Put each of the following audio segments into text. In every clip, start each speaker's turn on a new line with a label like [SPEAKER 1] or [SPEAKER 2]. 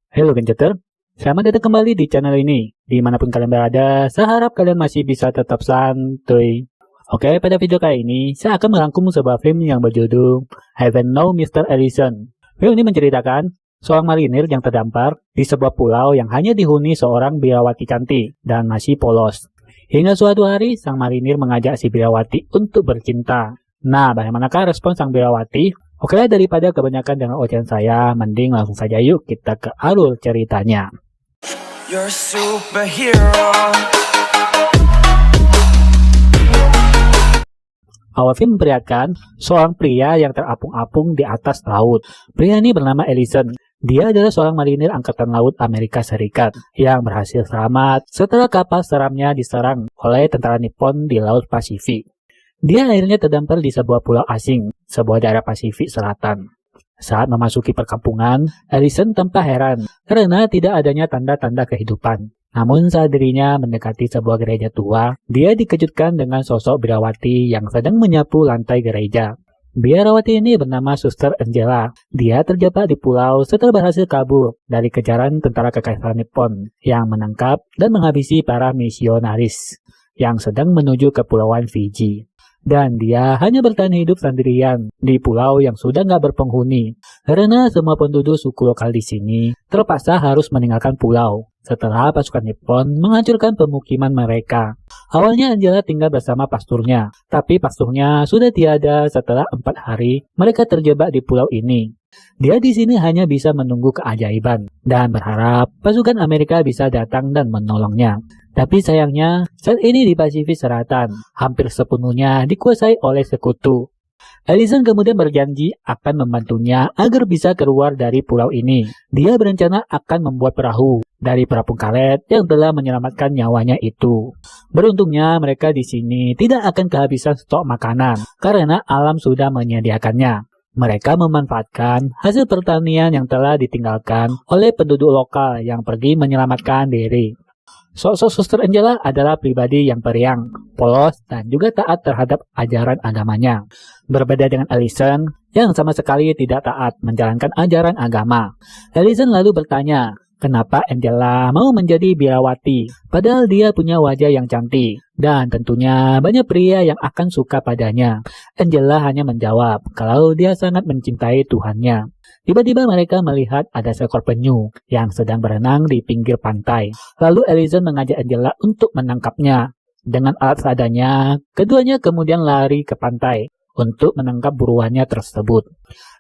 [SPEAKER 1] Halo Genceter, selamat datang kembali di channel ini. Dimanapun kalian berada, saya harap kalian masih bisa tetap santuy. Oke, pada video kali ini, saya akan merangkum sebuah film yang berjudul Heaven Know Mr. Ellison. Film ini menceritakan seorang marinir yang terdampar di sebuah pulau yang hanya dihuni seorang birawati cantik dan masih polos. Hingga suatu hari, sang marinir mengajak si birawati untuk bercinta. Nah, bagaimanakah respon sang birawati? Oke, daripada kebanyakan dengan ocehan saya, mending langsung saja yuk kita ke alur ceritanya.
[SPEAKER 2] You're a superhero.
[SPEAKER 1] Awal film memperlihatkan seorang pria yang terapung-apung di atas laut. Pria ini bernama Ellison. Dia adalah seorang marinir Angkatan Laut Amerika Serikat yang berhasil selamat setelah kapal seramnya diserang oleh tentara Nippon di Laut Pasifik. Dia akhirnya terdampar di sebuah pulau asing, sebuah daerah Pasifik Selatan. Saat memasuki perkampungan, Ellison tampak heran karena tidak adanya tanda-tanda kehidupan. Namun saat dirinya mendekati sebuah gereja tua, dia dikejutkan dengan sosok birawati yang sedang menyapu lantai gereja. Biarawati ini bernama Suster Angela. Dia terjebak di pulau setelah berhasil kabur dari kejaran tentara kekaisaran Nippon yang menangkap dan menghabisi para misionaris yang sedang menuju ke Kepulauan Fiji. Dan dia hanya bertahan hidup sendirian di pulau yang sudah nggak berpenghuni karena semua penduduk suku lokal di sini terpaksa harus meninggalkan pulau setelah pasukan Nippon menghancurkan pemukiman mereka. Awalnya Angela tinggal bersama pasturnya, tapi pasturnya sudah tiada setelah 4 hari mereka terjebak di pulau ini. Dia di sini hanya bisa menunggu keajaiban dan berharap pasukan Amerika bisa datang dan menolongnya. Tapi sayangnya, saat ini di Pasifik Selatan, hampir sepenuhnya dikuasai oleh sekutu. Ellison kemudian berjanji akan membantunya agar bisa keluar dari pulau ini. Dia berencana akan membuat perahu dari perapung karet yang telah menyelamatkan nyawanya itu. Beruntungnya mereka di sini tidak akan kehabisan stok makanan karena alam sudah menyediakannya. Mereka memanfaatkan hasil pertanian yang telah ditinggalkan oleh penduduk lokal yang pergi menyelamatkan diri. Sosok Suster Angela adalah pribadi yang periang, polos, dan juga taat terhadap ajaran agamanya. Berbeda dengan Ellison, yang sama sekali tidak taat menjalankan ajaran agama. Ellison lalu bertanya, kenapa Angela mau menjadi birawati, padahal dia punya wajah yang cantik, dan tentunya banyak pria yang akan suka padanya. Angela hanya menjawab kalau dia sangat mencintai Tuhannya. Tiba-tiba mereka melihat ada seekor penyu yang sedang berenang di pinggir pantai. Lalu Ellison mengajak Angela untuk menangkapnya. Dengan alat seadanya, keduanya kemudian lari ke pantai untuk menangkap buruannya tersebut.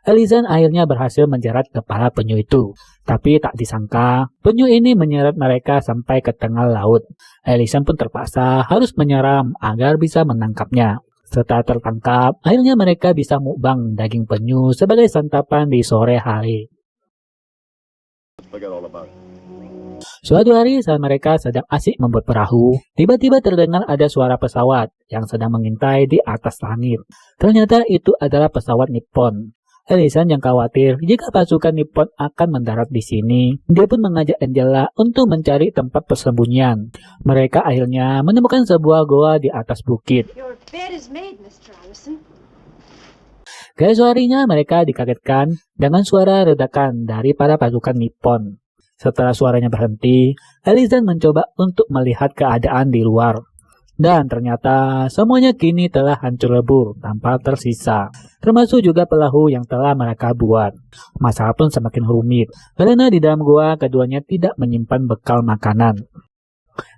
[SPEAKER 1] Ellison akhirnya berhasil menjerat kepala penyu itu. Tapi tak disangka, penyu ini menyeret mereka sampai ke tengah laut. Ellison pun terpaksa harus menyeram agar bisa menangkapnya. Setelah tertangkap, akhirnya mereka bisa mukbang daging penyu sebagai santapan di sore hari. Suatu hari saat mereka sedang asik membuat perahu, tiba-tiba terdengar ada suara pesawat yang sedang mengintai di atas langit. Ternyata itu adalah pesawat Nippon. Ellison yang khawatir jika pasukan Nippon akan mendarat di sini. Dia pun mengajak Angela untuk mencari tempat persembunyian. Mereka akhirnya menemukan sebuah goa di atas bukit.
[SPEAKER 3] Your bed is made, Mr. Allison.
[SPEAKER 1] Keesokan harinya mereka dikagetkan dengan suara ledakan dari para pasukan Nippon. Setelah suaranya berhenti, Ellison mencoba untuk melihat keadaan di luar. Dan ternyata semuanya kini telah hancur lebur tanpa tersisa. Termasuk juga perahu yang telah mereka buat. Masalah pun semakin rumit karena di dalam gua keduanya tidak menyimpan bekal makanan.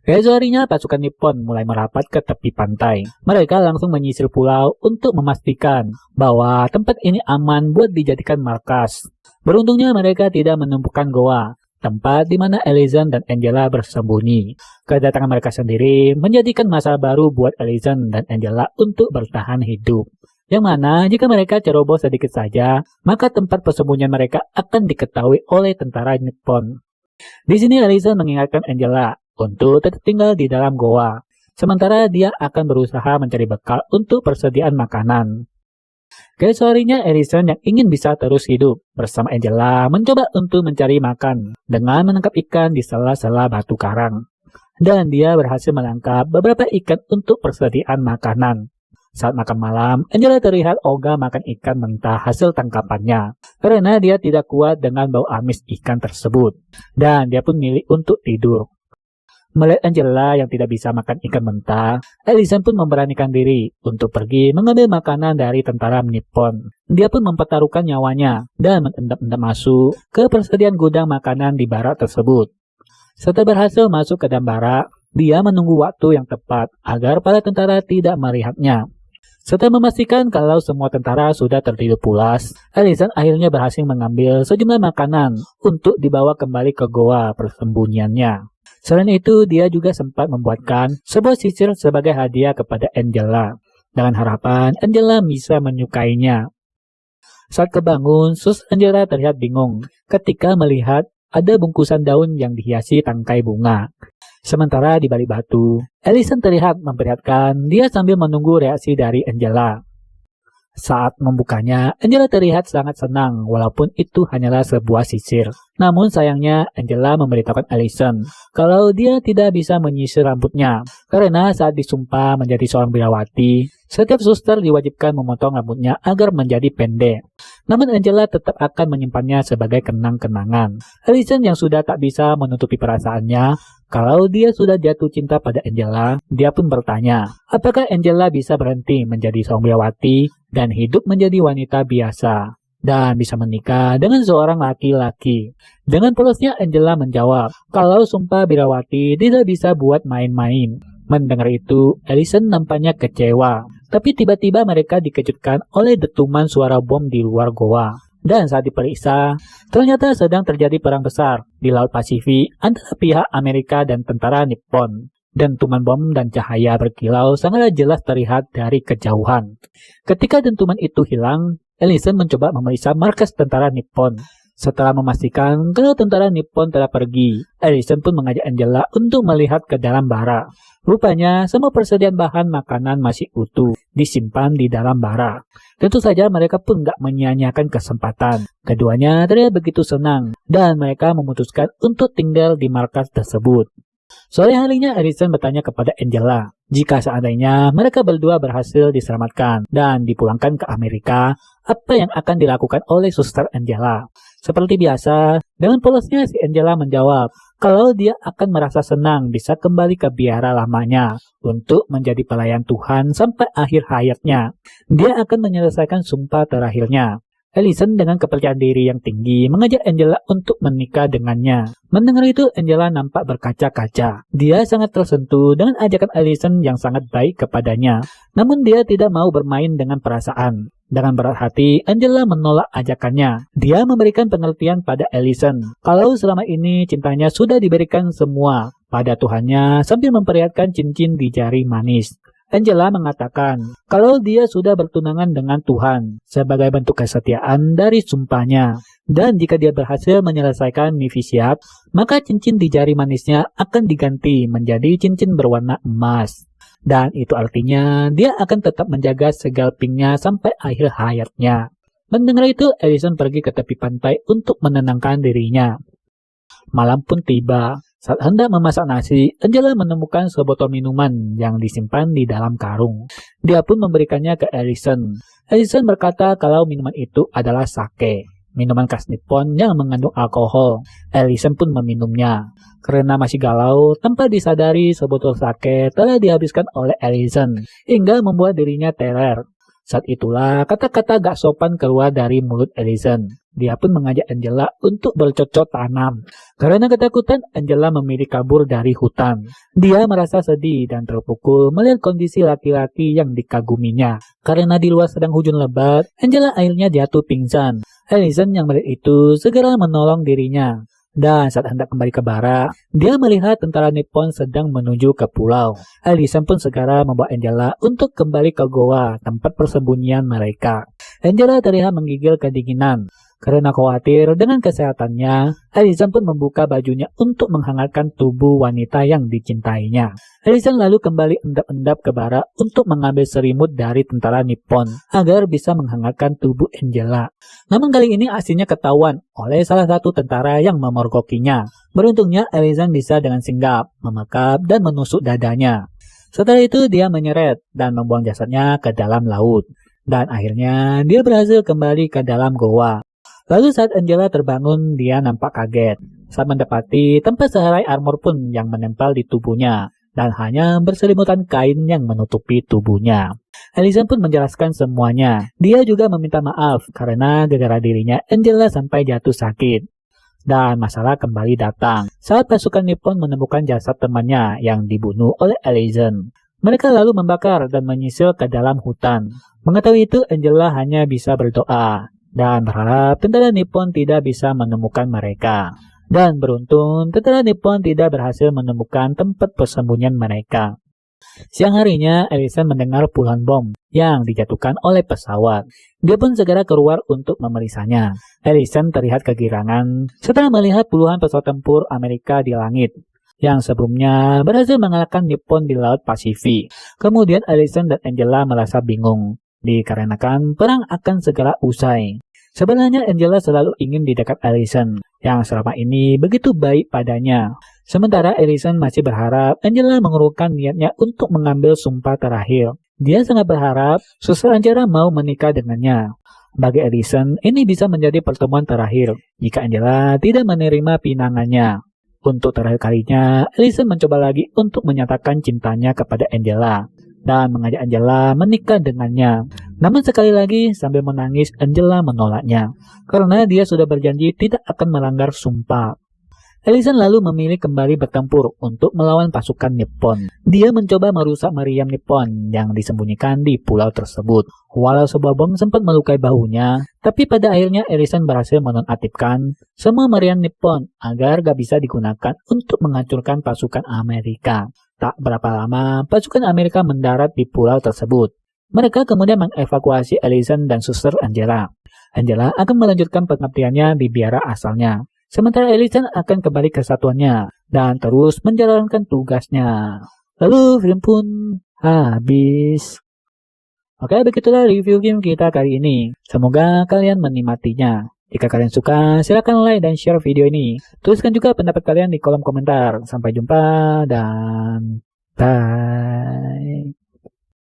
[SPEAKER 1] Keesokan harinya pasukan Nippon mulai merapat ke tepi pantai. Mereka langsung menyisir pulau untuk memastikan bahwa tempat ini aman buat dijadikan markas. Beruntungnya mereka tidak menemukan goa, tempat di mana Ellison dan Angela bersembunyi. Kedatangan mereka sendiri menjadikan masalah baru buat Ellison dan Angela untuk bertahan hidup. Yang mana jika mereka ceroboh sedikit saja, maka tempat persembunyian mereka akan diketahui oleh tentara Nippon. Di sini Ellison mengingatkan Angela untuk tetap tinggal di dalam goa, sementara dia akan berusaha mencari bekal untuk persediaan makanan. Keesokan harinya Ellison yang ingin bisa terus hidup bersama Angela mencoba untuk mencari makan dengan menangkap ikan di sela-sela batu karang. Dan dia berhasil menangkap beberapa ikan untuk persediaan makanan. Saat makan malam, Angela terlihat ogah makan ikan mentah hasil tangkapannya karena dia tidak kuat dengan bau amis ikan tersebut. Dan dia pun milih untuk tidur. Melihat Angela yang tidak bisa makan ikan mentah, Allison pun memberanikan diri untuk pergi mengambil makanan dari tentara Nippon. Dia pun mempertaruhkan nyawanya dan mengendap-endap masuk ke persediaan gudang makanan di barak tersebut. Setelah berhasil masuk ke dalam barak, dia menunggu waktu yang tepat agar para tentara tidak melihatnya. Setelah memastikan kalau semua tentara sudah tertidur pulas, Allison akhirnya berhasil mengambil sejumlah makanan untuk dibawa kembali ke goa persembunyiannya. Selain itu, dia juga sempat membuatkan sebuah sisir sebagai hadiah kepada Angela, dengan harapan Angela bisa menyukainya. Saat kebangun, Sus Angela terlihat bingung ketika melihat ada bungkusan daun yang dihiasi tangkai bunga. Sementara di balik batu, Allison terlihat memperlihatkan dia sambil menunggu reaksi dari Angela. Saat membukanya, Angela terlihat sangat senang walaupun itu hanyalah sebuah sisir. Namun sayangnya Angela memberitahukan Allison kalau dia tidak bisa menyisir rambutnya karena saat disumpah menjadi seorang birawati, setiap suster diwajibkan memotong rambutnya agar menjadi pendek. Namun Angela tetap akan menyimpannya sebagai kenang-kenangan. Allison yang sudah tak bisa menutupi perasaannya kalau dia sudah jatuh cinta pada Angela, dia pun bertanya, apakah Angela bisa berhenti menjadi seorang birawati dan hidup menjadi wanita biasa dan bisa menikah dengan seorang laki-laki. Dengan polosnya Angela menjawab kalau sumpah birawati tidak bisa buat main-main. Mendengar itu, Allison nampaknya kecewa. Tapi tiba-tiba mereka dikejutkan oleh dentuman suara bom di luar goa. Dan saat diperiksa, ternyata sedang terjadi perang besar di Laut Pasifik antara pihak Amerika dan tentara Nippon. Dentuman bom dan cahaya berkilau sangatlah jelas terlihat dari kejauhan. Ketika dentuman itu hilang, Allison mencoba memeriksa markas tentara Nippon. Setelah memastikan kalau tentara Nippon telah pergi, Allison pun mengajak Angela untuk melihat ke dalam barak. Rupanya, semua persediaan bahan makanan masih utuh, disimpan di dalam barak. Tentu saja mereka pun gak menyia-nyiakan kesempatan. Keduanya terlihat begitu senang, dan mereka memutuskan untuk tinggal di markas tersebut. Sore harinya Allison bertanya kepada Angela, jika seandainya mereka berdua berhasil diselamatkan dan dipulangkan ke Amerika, apa yang akan dilakukan oleh suster Angela? Seperti biasa, dengan polosnya si Angela menjawab kalau dia akan merasa senang bisa kembali ke biara lamanya untuk menjadi pelayan Tuhan sampai akhir hayatnya. Dia akan menyelesaikan sumpah terakhirnya. Allison dengan kepercayaan diri yang tinggi mengajak Angela untuk menikah dengannya. Mendengar itu, Angela nampak berkaca-kaca. Dia sangat tersentuh dengan ajakan Allison yang sangat baik kepadanya. Namun dia tidak mau bermain dengan perasaan. Dengan berat hati, Angela menolak ajakannya. Dia memberikan pengertian pada Allison kalau selama ini cintanya sudah diberikan semua pada Tuhannya sambil memperlihatkan cincin di jari manis. Angela mengatakan kalau dia sudah bertunangan dengan Tuhan sebagai bentuk kesetiaan dari sumpahnya. Dan jika dia berhasil menyelesaikan novisiat, maka cincin di jari manisnya akan diganti menjadi cincin berwarna emas. Dan itu artinya dia akan tetap menjaga segalpingnya sampai akhir hayatnya. Mendengar itu, Allison pergi ke tepi pantai untuk menenangkan dirinya. Malam pun tiba. Saat hendak memasak nasi, Angela menemukan sebotol minuman yang disimpan di dalam karung. Dia pun memberikannya ke Allison. Allison berkata kalau minuman itu adalah sake, minuman khas Nippon yang mengandung alkohol. Allison pun meminumnya. Karena masih galau, tanpa disadari sebotol sake telah dihabiskan oleh Allison, hingga membuat dirinya teler. Saat itulah kata-kata gak sopan keluar dari mulut Allison. Dia pun mengajak Angela untuk bercocok tanam. Karena ketakutan, Angela memilih kabur dari hutan. Dia merasa sedih dan terpukul melihat kondisi laki-laki yang dikaguminya. Karena di luar sedang hujan lebat, Angela akhirnya jatuh pingsan. Allison yang melihat itu segera menolong dirinya. Dan saat hendak kembali ke barak, dia melihat tentara Nippon sedang menuju ke pulau. Allison pun segera membawa Angela untuk kembali ke goa, tempat persembunyian mereka. Angela terlihat menggigil kedinginan. Karena khawatir dengan kesehatannya, Allison pun membuka bajunya untuk menghangatkan tubuh wanita yang dicintainya. Allison lalu kembali endap-endap ke barak untuk mengambil selimut dari tentara Nippon agar bisa menghangatkan tubuh Angela. Namun kali ini aksinya ketahuan oleh salah satu tentara yang memergokinya. Beruntungnya Allison bisa dengan sigap memekap dan menusuk dadanya. Setelah itu dia menyeret dan membuang jasadnya ke dalam laut. Dan akhirnya dia berhasil kembali ke dalam goa. Lalu saat Angela terbangun, dia nampak kaget saat mendapati tempat sehelai armor pun yang menempel di tubuhnya dan hanya berselimutan kain yang menutupi tubuhnya. Allison pun menjelaskan semuanya. Dia juga meminta maaf karena gara-gara dirinya Angela sampai jatuh sakit. Dan masalah kembali datang saat pasukan Nippon menemukan jasad temannya yang dibunuh oleh Allison. Mereka lalu membakar dan menyisir ke dalam hutan. Mengetahui itu, Angela hanya bisa berdoa dan berharap tentara Nippon tidak bisa menemukan mereka. Dan beruntung, tentara Nippon tidak berhasil menemukan tempat persembunyian mereka. Siang harinya, Allison mendengar puluhan bom yang dijatuhkan oleh pesawat. Dia pun segera keluar untuk memeriksanya. Allison terlihat kegirangan setelah melihat puluhan pesawat tempur Amerika di langit yang sebelumnya berhasil mengalahkan Nippon di Laut Pasifik. Kemudian Allison dan Angela merasa bingung dikarenakan perang akan segera usai. Sebenarnya Angela selalu ingin di dekat Allison yang selama ini begitu baik padanya. Sementara Allison masih berharap Angela mengurungkan niatnya untuk mengambil sumpah terakhir. Dia sangat berharap Suster Angela mau menikah dengannya. Bagi Allison, ini bisa menjadi pertemuan terakhir jika Angela tidak menerima pinangannya. Untuk terakhir kalinya, Allison mencoba lagi untuk menyatakan cintanya kepada Angela dan mengajak Angela menikah dengannya. Namun sekali lagi sambil menangis, Angela menolaknya karena dia sudah berjanji tidak akan melanggar sumpah. Allison lalu memilih kembali bertempur untuk melawan pasukan Nippon. Dia mencoba merusak meriam Nippon yang disembunyikan di pulau tersebut. Walau sebuah bom sempat melukai bahunya, tapi pada akhirnya Allison berhasil menonaktifkan semua meriam Nippon agar gak bisa digunakan untuk menghancurkan pasukan Amerika. Tak berapa lama, pasukan Amerika mendarat di pulau tersebut. Mereka kemudian mengevakuasi Allison dan Suster Angela. Angela akan melanjutkan pengabdiannya di biara asalnya. Sementara Allison akan kembali ke satuannya dan terus menjalankan tugasnya. Lalu film pun habis. Oke, begitulah review game kita kali ini. Semoga kalian menikmatinya. Jika kalian suka, silakan like dan share video ini. Tuliskan juga pendapat kalian di kolom komentar. Sampai jumpa dan bye.